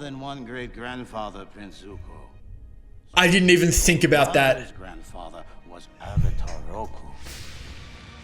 than one great-grandfather, Prince Zuko. I didn't even think about that. His grandfather was Avatar Roku.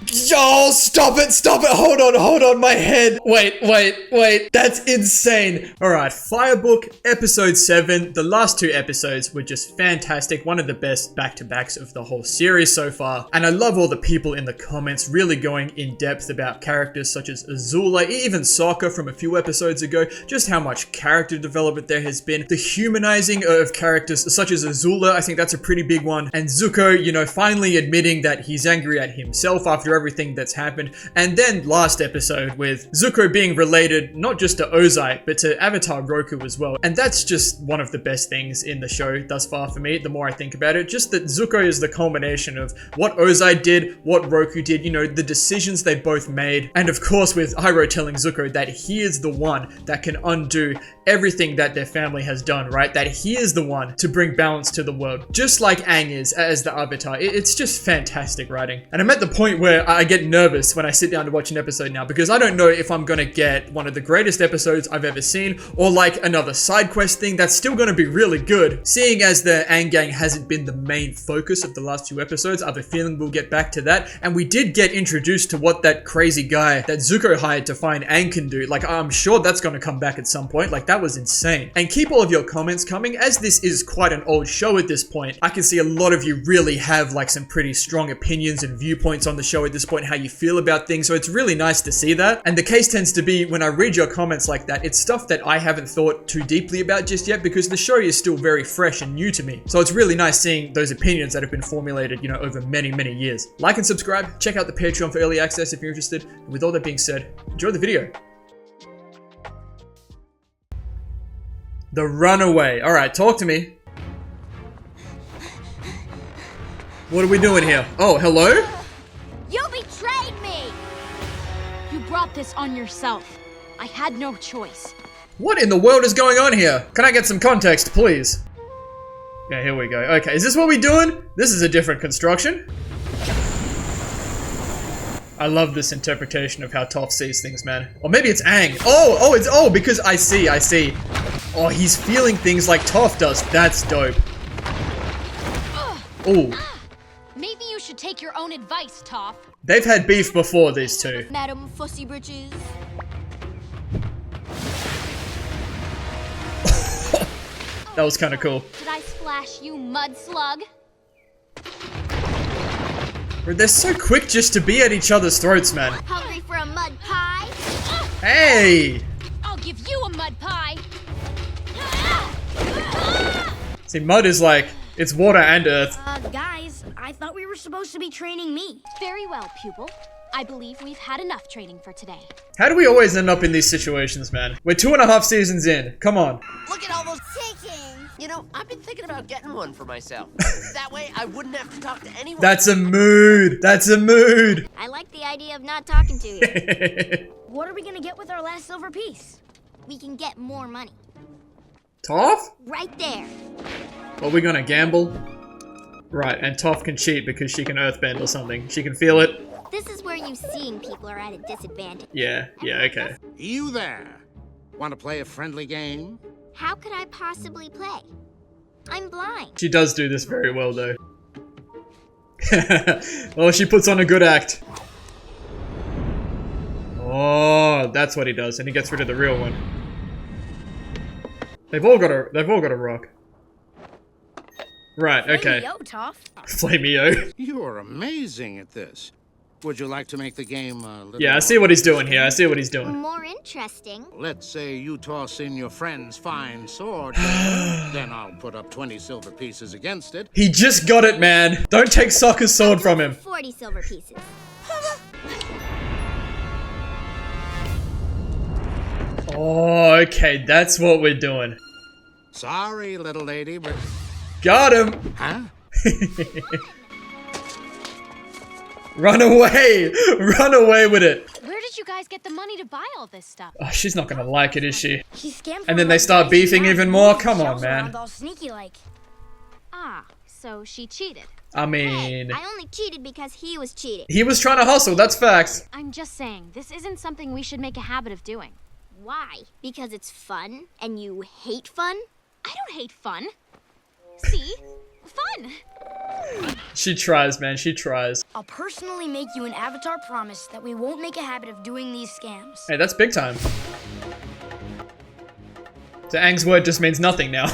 Yo, stop it, hold on, my head. Wait, that's insane. Alright, Firebook episode 7. The last 2 episodes were just fantastic. One of the best back-to-backs of the whole series so far. And I love all the people in the comments really going in depth about characters such as Azula, even Sokka from a few episodes ago. Just how much character development there has been. The humanizing of characters such as Azula, I think that's a pretty big one. And Zuko, you know, finally admitting that he's angry at himself after everything that's happened. And then last episode with Zuko being related not just to Ozai but to Avatar Roku as well. And that's just one of the best things in the show thus far for me, the more I think about it. Just that Zuko is the culmination of what Ozai did, what Roku did, you know, the decisions they both made. And of course with Iroh telling Zuko that he is the one that can undo everything that their family has done, right? That he is the one to bring balance to the world, just like Aang is as the Avatar. It's just fantastic writing. And I'm at the point where I get nervous when I sit down to watch an episode now, because I don't know if I'm gonna get one of the greatest episodes I've ever seen, or like another side quest thing that's still gonna be really good. Seeing as the Aang gang hasn't been the main focus of the last 2 episodes, I have a feeling we'll get back to that. And we did get introduced to what that crazy guy that Zuko hired to find Aang can do. Like, I'm sure that's gonna come back at some point. Like, that was insane. And keep all of your comments coming, as this is quite an old show at this point. I can see a lot of you really have like some pretty strong opinions and viewpoints on the show at this point, how you feel about things, so it's really nice to see that. And the case tends to be, when I read your comments like that, it's stuff that I haven't thought too deeply about just yet, because the show is still very fresh and new to me. So it's really nice seeing those opinions that have been formulated, you know, over many years. Like and subscribe, check out the Patreon for early access if you're interested. And with all that being said, enjoy the video. The Runaway. Alright, talk to me. What are we doing here? Oh, hello? You betrayed me! You brought this on yourself. I had no choice. What in the world is going on here? Can I get some context, please? Yeah, here we go. Okay, is this what we're doing? This is a different construction. I love this interpretation of how Toph sees things, man. Or maybe it's Aang. Oh, because I see. Oh, he's feeling things like Toph does. That's dope. Ooh. Maybe you should take your own advice, Toph. They've had beef before, these two. Madam Fussy Britches. That was kind of cool. Did I splash you, mud slug? They're so quick just to be at each other's throats, man. Hungry for a mud pie? Hey! I'll give you a mud pie. See, mud is like, it's water and earth. Guys, I thought we were supposed to be training me. Very well, pupil. I believe we've had enough training for today. How do we always end up in these situations, man? We're 2.5 seasons in. Come on. Look at all those chickens! You know, I've been thinking about getting one for myself. That way, I wouldn't have to talk to anyone. That's a mood. That's a mood. I like the idea of not talking to you. What are we gonna get with our last silver piece? We can get more money. Toph? Right there. Are we gonna gamble? Right, and Toph can cheat because she can earthbend or something. She can feel it. This is where you seeing people are at a disadvantage. Yeah, okay. You there? Want to play a friendly game? How could I possibly play? I'm blind. She does do this very well, though. Well, she puts on a good act. Oh, that's what he does, and he gets rid of the real one. They've all got a rock. Right, okay. Yo, Toph. Flameo. You're amazing at this. Would you like to make the game a little Yeah, I see what he's doing here. I see what he's doing. More interesting. Let's say you toss in your friend's fine sword, then I'll put up 20 silver pieces against it. He just got it, man. Don't take Sokka's sword from him. 40 silver pieces. Oh, okay. That's what we're doing. Sorry, little lady, but... Got him. Huh? Run away! Run away with it! Where did you guys get the money to buy all this stuff? Oh, she's not gonna like it, is she? And then they start beefing even more? Come on, man. All sneaky like. Ah, so she cheated. I mean... I only cheated because he was cheating. He was trying to hustle, that's facts. I'm just saying, this isn't something we should make a habit of doing. Why? Because it's fun and you hate fun? I don't hate fun. See? Fun. She tries, man. She tries. I'll personally make you an Avatar promise that we won't make a habit of doing these scams. Hey, that's big time. So Aang's word just means nothing now.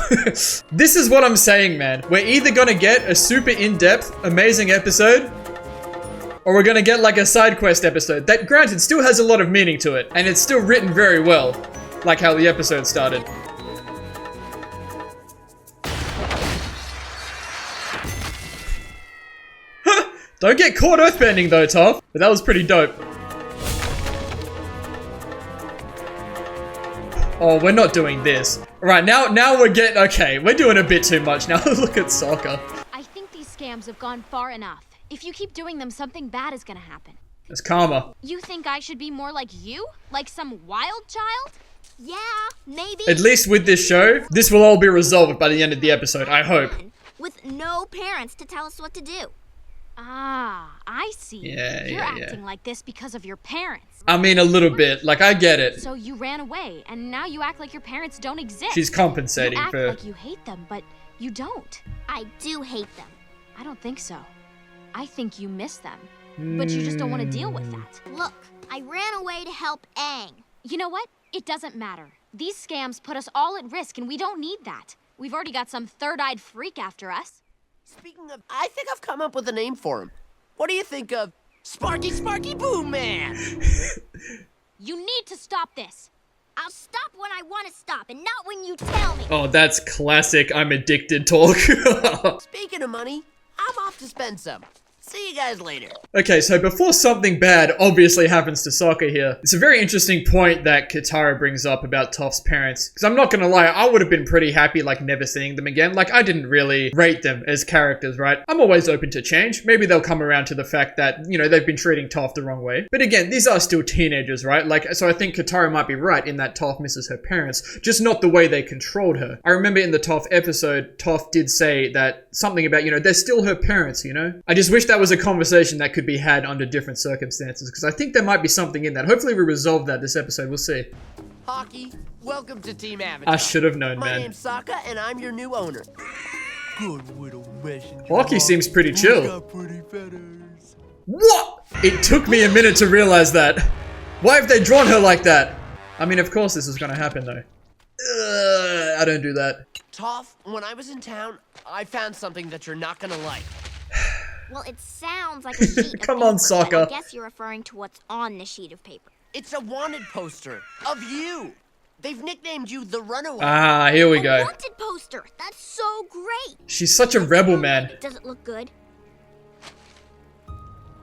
This is what I'm saying, man. We're either gonna get a super in-depth, amazing episode, or we're gonna get like a side quest episode that, granted, still has a lot of meaning to it, and it's still written very well, like how the episode started. Don't get caught earthbending though, Toph. But that was pretty dope. Oh, we're not doing this. Right, now we're getting... Okay, we're doing a bit too much. Now look at Sokka. I think these scams have gone far enough. If you keep doing them, something bad is gonna happen. It's karma. You think I should be more like you? Like some wild child? Yeah, maybe. At least with this show, this will all be resolved by the end of the episode, I hope. With no parents to tell us what to do. Ah, I see. Yeah, You're yeah, acting like this because of your parents. I mean, a little bit. Like, I get it. So you ran away, and now you act like your parents don't exist. She's compensating you act for... like you hate them, but you don't. I do hate them. I don't think so. I think you miss them, but you just don't want to deal with that. Look, I ran away to help Aang. You know what? It doesn't matter. These scams put us all at risk, and we don't need that. We've already got some third-eyed freak after us. Speaking of, I think I've come up with a name for him. What do you think of Sparky Sparky Boom Man? You need to stop this. I'll stop when I want to stop, and not when you tell me. Oh, that's classic I'm addicted talk. Speaking of money, I'm off to spend some. See you guys later. Okay, so before something bad obviously happens to Sokka here, it's a very interesting point that Katara brings up about Toph's parents. Because I'm not gonna lie, I would have been pretty happy, like, never seeing them again. Like, I didn't really rate them as characters, right? I'm always open to change. Maybe they'll come around to the fact that, you know, they've been treating Toph the wrong way. But again, these are still teenagers, right? Like, so I think Katara might be right in that Toph misses her parents, just not the way they controlled her. I remember in the Toph episode, Toph did say that something about, you know, they're still her parents, you know? I just wish that was a conversation that could be had under different circumstances, because I think there might be something in that. Hopefully we resolve that this episode. We'll see. Hockey, welcome to Team Avatar. I should have known, My man. name's Sokka, and I'm your new owner. Good little messenger. Hockey seems pretty Who's chill. got pretty feathers? What? It took me a minute to realize that. Why have they drawn her like that? I mean, of course this is gonna happen, though. I don't do that. Toph, when I was in town, I found something that you're not gonna like. Well, it sounds like a sheet of Come on, paper, but Sokka. I guess you're referring to what's on the sheet of paper. It's a wanted poster of you. They've nicknamed you the Runaway. Ah, here we A go. wanted poster. That's so great. She's such a rebel, man. Does it look good?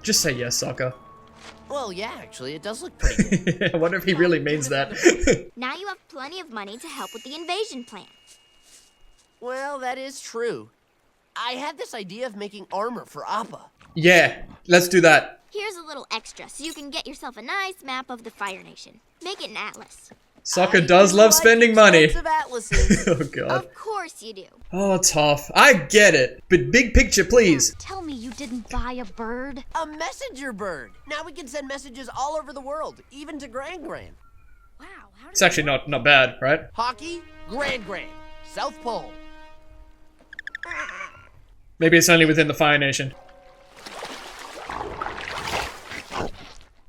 Just say yes, Sokka. Well, yeah, actually, it does look pretty good. I wonder if he really means that. Now you have plenty of money to help with the invasion plan. Well, that is true. I had this idea of making armor for Appa. Yeah, let's do that. Here's a little extra so you can get yourself a nice map of the Fire Nation. Make it an atlas. Sokka does love spending money. Expensive atlases. Oh, God. Of course you do. Oh, Toph. I get it. But big picture, please. Tell me you didn't buy a bird. A messenger bird. Now we can send messages all over the world, even to Grand Grand. Wow, how It's actually not bad, right? Hockey, Grand Grand. South Pole. Maybe it's only within the Fire Nation.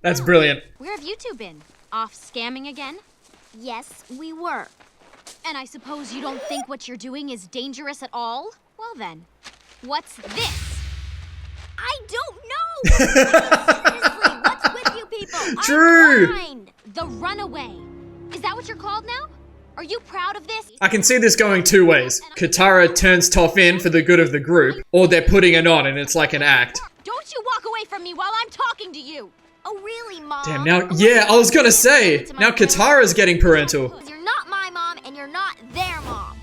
That's brilliant. Where have you two been? Off scamming again? Yes, we were. And I suppose you don't think what you're doing is dangerous at all? Well then, what's this? I don't know! Seriously, what's with you people? True. I'm blind. The Runaway. Is that what you're called now? Are you proud of this? I can see this going two ways. Katara turns Toph in for the good of the group, or they're putting it on and it's like an act. Don't you walk away from me while I'm talking to you! Oh, really, Mom? Damn, now, yeah, I was gonna say, now Katara's getting parental. You're not my mom, and you're not their mom.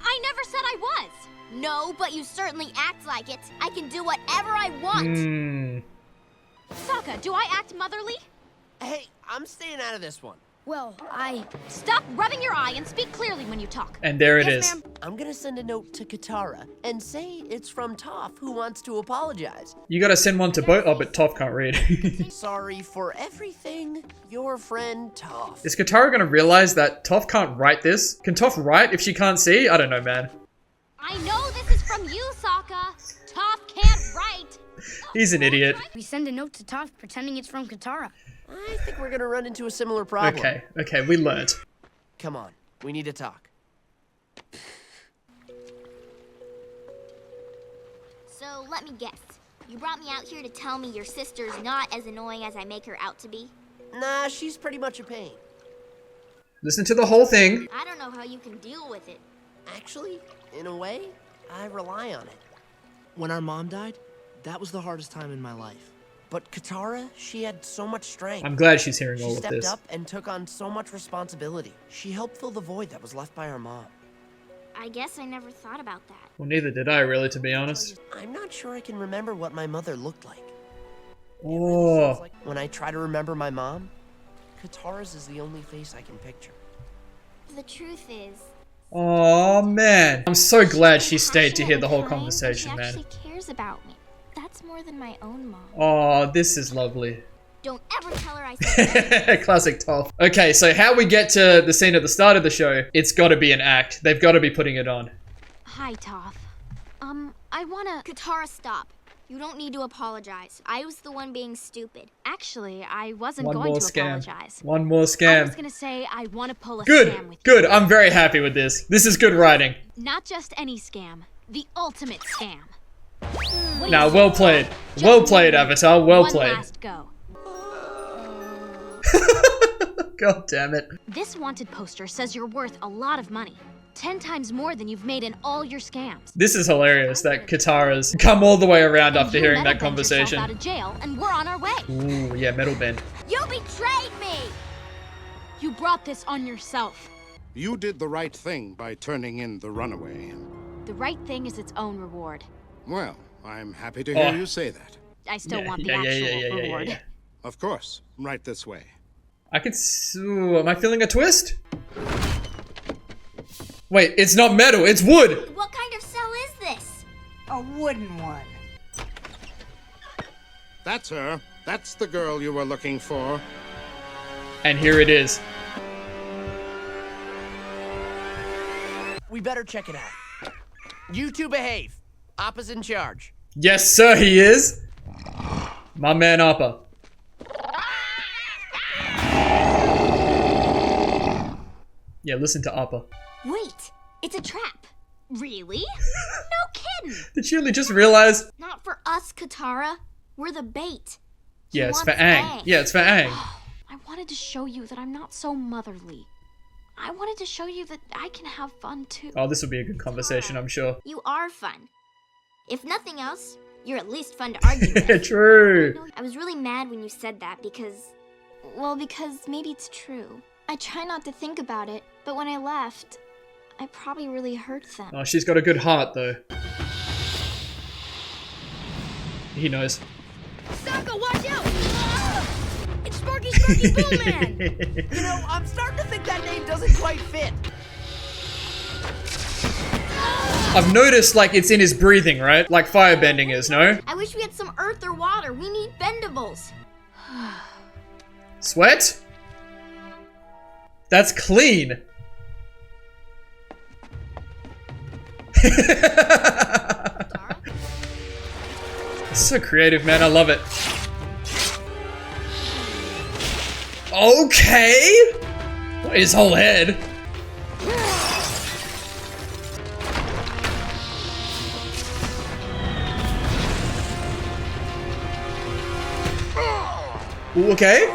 I never said I was! No, but you certainly act like it. I can do whatever I want. Hmm. Sokka, do I act motherly? Hey, I'm staying out of this one. Well, Stop rubbing your eye and speak clearly when you talk. And there it Yes, is. ma'am. I'm gonna send a note to Katara and say it's from Toph, who wants to apologize. You gotta send one to both. Oh, but Toph can't read. Sorry for everything, your friend Toph. Is Katara gonna realize that Toph can't write this? Can Toph write if she can't see? I don't know, man. I know this is from you, Sokka. Toph can't write. He's an idiot. We send a note to Toph pretending it's from Katara. I think we're gonna run into a similar problem. Okay, we learned. Come on, we need to talk. So let me guess. You brought me out here to tell me your sister's not as annoying as I make her out to be? Nah, she's pretty much a pain. Listen to the whole thing. I don't know how you can deal with it. Actually, in a way, I rely on it. When our mom died, that was the hardest time in my life. But Katara, she had so much strength. I'm glad she's hearing She all of stepped this. up and took on so much responsibility. She helped fill the void that was left by our mom. I guess I never thought about that. Well, neither did I, really, to be honest. I'm not sure I can remember what my mother looked like. Oh, When I try to remember my mom, Katara's is the only face I can picture. The truth is, oh man. I'm so glad she stayed to passionate hear the and whole kind, and conversation, she man. actually cares about me. That's more than my own mom. Oh, this is lovely. Don't ever tell her I said that. Classic Toph. Okay, so how we get to the scene at the start of the show, it's gotta be an act. They've gotta be putting it on. Hi, Toph. I wanna... Katara, stop. You don't need to apologize. I was the one being stupid. Actually, I wasn't One going more to scam. apologize. One more I was scam. gonna say I wanna pull a scam Good, with you. good. I'm very happy with this. This is good writing. Not just any scam. The ultimate scam. What do Now, you say? well played. Just Well played, one Avatar. Well one played. last go. God damn it. This wanted poster says you're worth a lot of money. 10 times more than you've made in all your scams. This is hilarious that Katara's come all the way around after You hearing metal that bent yourself conversation. out of jail, and we're on our way. Ooh, yeah, metal bend. You betrayed me! You brought this on yourself. You did the right thing by turning in the runaway. The right thing is its own reward. Well, I'm happy to hear Oh. you say that. I still Yeah, want the yeah, yeah, actual yeah, yeah, yeah, reward. yeah. Of course, right this way. I could ooh, am I feeling a twist? Wait, it's not metal, it's wood! What kind of cell is this? A wooden one. That's her. That's the girl you were looking for. And here it is. We better check it out. You two behave. Appa's in charge. Yes, sir, he is. My man Appa. Yeah, listen to Appa. Wait, it's a trap. Really? No kidding. Did you only just realize? Not for us, Katara. We're the bait. Yeah, He it's for wants Aang. Aang. Yeah, it's for Aang. I wanted to show you that I'm not so motherly. I wanted to show you that I can have fun too. Oh, this will be a good conversation, I'm sure. You are fun. If nothing else, you're at least fun to argue with. True. I was really mad when you said that because... Well, because maybe it's true. I try not to think about it, but when I left, I probably really hurt them. Oh, she's got a good heart, though. He knows. Sokka, watch out! It's Sparky Sparky Bull Man! You know, I'm starting to think that name doesn't quite fit. I've noticed, like, it's in his breathing, right? Like firebending is, no? I wish we had some earth or water. We need bendables. Sweat? That's clean. So creative, man. I love it. Okay. His whole head. Ooh, okay.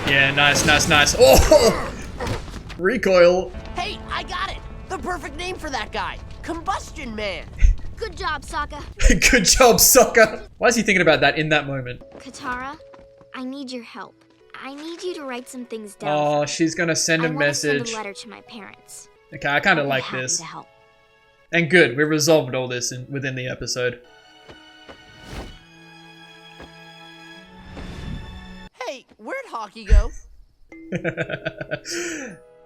Yeah, nice, nice, nice. Oh! Recoil. Hey, I got it. The perfect name for that guy. Combustion Man. Good job, Sokka. Good job, Sokka. Why is he thinking about that in that moment? Katara, I need your help. I need you to write some things down. Oh, she's gonna send a I want to send message. a letter to my parents. Okay, I kind of I'll be like happy this. to help. And good, we resolved all this within the episode. Hey, where'd Hockey go?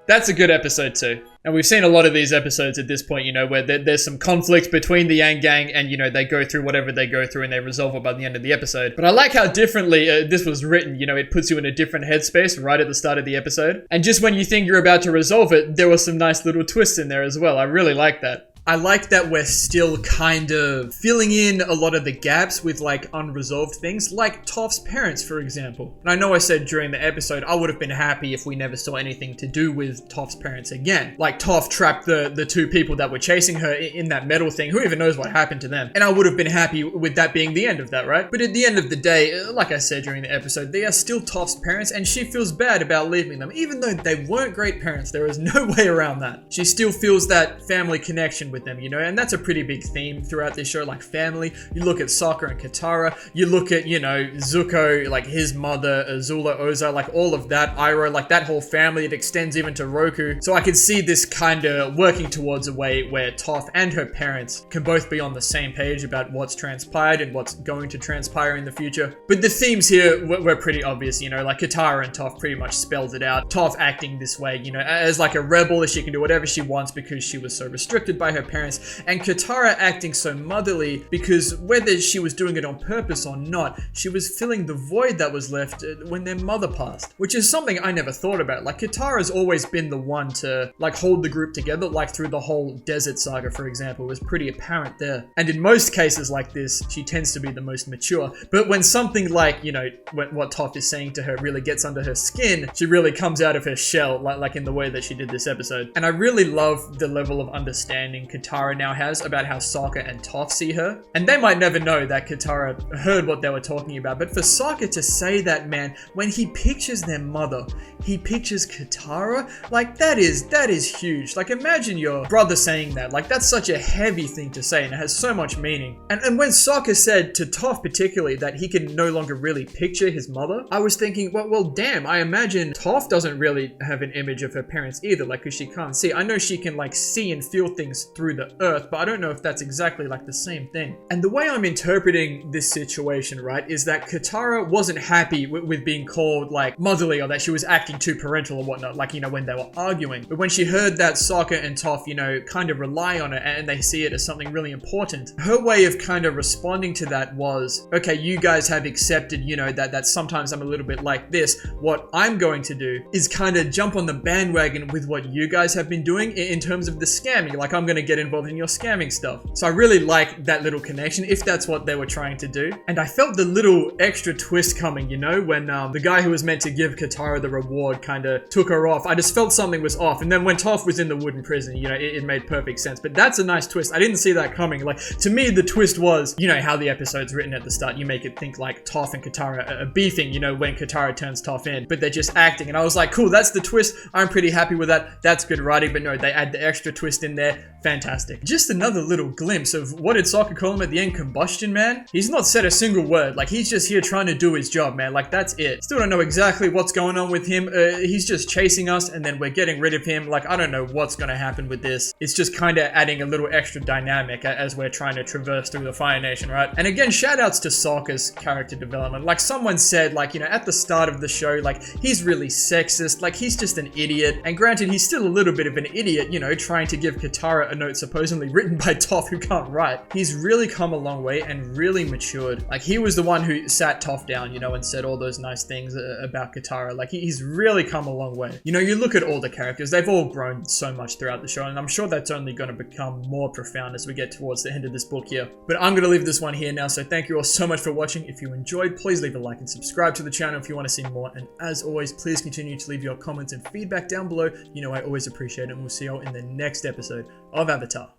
That's a good episode too. And we've seen a lot of these episodes at this point, you know, where there's some conflict between the Yang Gang and, you know, they go through whatever they go through and they resolve it by the end of the episode. But I like how differently this was written, you know, it puts you in a different headspace right at the start of the episode. And just when you think you're about to resolve it, there were some nice little twists in there as well. I really like that. I like that we're still kind of filling in a lot of the gaps with like unresolved things, like Toph's parents, for example. And I know I said during the episode, I would have been happy if we never saw anything to do with Toph's parents again. Like Toph trapped the two people that were chasing her in that metal thing. Who even knows what happened to them? And I would have been happy with that being the end of that, right? But at the end of the day, like I said during the episode, they are still Toph's parents and she feels bad about leaving them. Even though they weren't great parents, there is no way around that. She still feels that family connection with them, you know, and that's a pretty big theme throughout this show, like family. You look at Sokka and Katara, you look at, you know, Zuko, like his mother, Azula, Ozai, like all of that, Iroh, like that whole family, it extends even to Roku. So I can see this kind of working towards a way where Toph and her parents can both be on the same page about what's transpired and what's going to transpire in the future. But the themes here were pretty obvious, you know, like Katara and Toph pretty much spelled it out. Toph acting this way, you know, as like a rebel, she can do whatever she wants because she was so restricted by her parents. And Katara acting so motherly because whether she was doing it on purpose or not, she was filling the void that was left when their mother passed, which is something I never thought about. Like Katara's always been the one to like hold the group together, like through the whole desert saga, for example, it was pretty apparent there. And in most cases like this, she tends to be the most mature. But when something like, you know, what Toph is saying to her really gets under her skin, she really comes out of her shell, like in the way that she did this episode. And I really love the level of understanding Katara now has about how Sokka and Toph see her. And they might never know that Katara heard what they were talking about, but for Sokka to say that, man, when he pictures their mother, he pictures Katara, like that is huge. Like imagine your brother saying that, like that's such a heavy thing to say and it has so much meaning. And when Sokka said to Toph particularly that he can no longer really picture his mother, I was thinking, well damn, I imagine Toph doesn't really have an image of her parents either, like cause she can't see. I know she can like see and feel things through the earth, but I don't know if that's exactly like the same thing. And the way I'm interpreting this situation, right, is that Katara wasn't happy with being called like motherly or that she was acting too parental or whatnot, like, you know, when they were arguing. But when she heard that Sokka and Toph, you know, kind of rely on it and they see it as something really important, her way of kind of responding to that was, okay, you guys have accepted, you know, that sometimes I'm a little bit like this. What I'm going to do is kind of jump on the bandwagon with what you guys have been doing in terms of the scamming. Like I'm going to get involved in your scamming stuff. So I really like that little connection, if that's what they were trying to do. And I felt the little extra twist coming, you know, when the guy who was meant to give Katara the reward kind of took her off. I just felt something was off. And then when Toph was in the wooden prison, you know, it made perfect sense. But that's a nice twist. I didn't see that coming. Like, to me, the twist was, you know, how the episode's written at the start. You make it think like Toph and Katara are beefing, you know, when Katara turns Toph in, but they're just acting. And I was like, cool, that's the twist. I'm pretty happy with that. That's good writing. But no, they add the extra twist in there. Fantastic. Just another little glimpse of what did Sokka call him at the end? Combustion man? He's not said a single word. Like, he's just here trying to do his job, man. Like, that's it. Still don't know exactly what's going on with him. He's just chasing us and then we're getting rid of him. Like, I don't know what's gonna happen with this. It's just kind of adding a little extra dynamic as we're trying to traverse through the Fire Nation, right? And again, shout outs to Sokka's character development. Like someone said, like, you know, at the start of the show, like, he's really sexist. Like, he's just an idiot. And granted, he's still a little bit of an idiot, you know, trying to give Katara a note supposedly written by Toph who can't write. He's really come a long way and really matured. Like, he was the one who sat Toph down, you know, and said all those nice things about Katara. Like, he's really come a long way. You know, you look at all the characters, they've all grown so much throughout the show, and I'm sure that's only going to become more profound as we get towards the end of this book here. But I'm going to leave this one here now, so thank you all so much for watching. If you enjoyed, please leave a like and subscribe to the channel if you want to see more. And as always, please continue to leave your comments and feedback down below. You know, I always appreciate it, and we'll see you all in the next episode of Avatar.